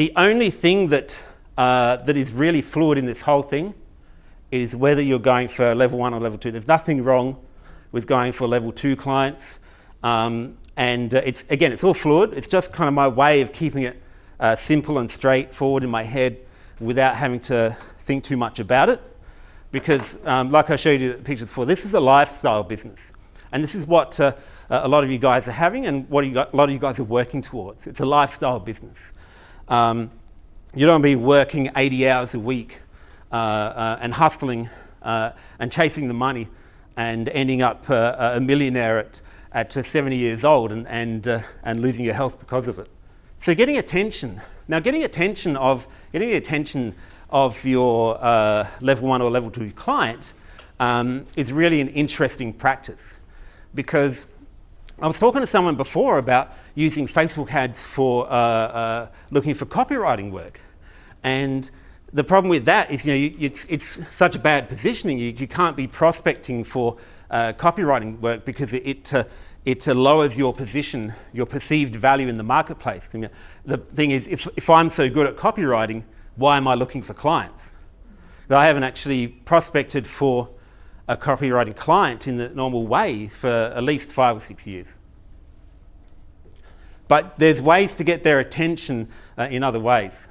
The only thing that is really fluid in this whole thing is whether you're going for level 1 or level 2. There's nothing wrong with going for level 2 clients. It's all fluid. It's just kind of my way of keeping it simple and straightforward in my head without having to think too much about it. Because like I showed you the pictures before, this is a lifestyle business. And this is what a lot of you guys are having and what a lot of you guys are working towards. It's a lifestyle business. You don't want to be working 80 hours a week and hustling and chasing the money and ending up a millionaire at 70 years old and losing your health because of it. So getting attention. Now getting the attention of your level 1 or level 2 client is really an interesting practice, because I was talking to someone before about using Facebook ads for looking for copywriting work, and the problem with that is, it's such a bad positioning. You can't be prospecting for copywriting work because it lowers your position, your perceived value in the marketplace. The thing is, if I'm so good at copywriting, why am I looking for clients? I haven't actually prospected for a copywriting client in the normal way for at least 5 or 6 years. But there's ways to get their attention in other ways.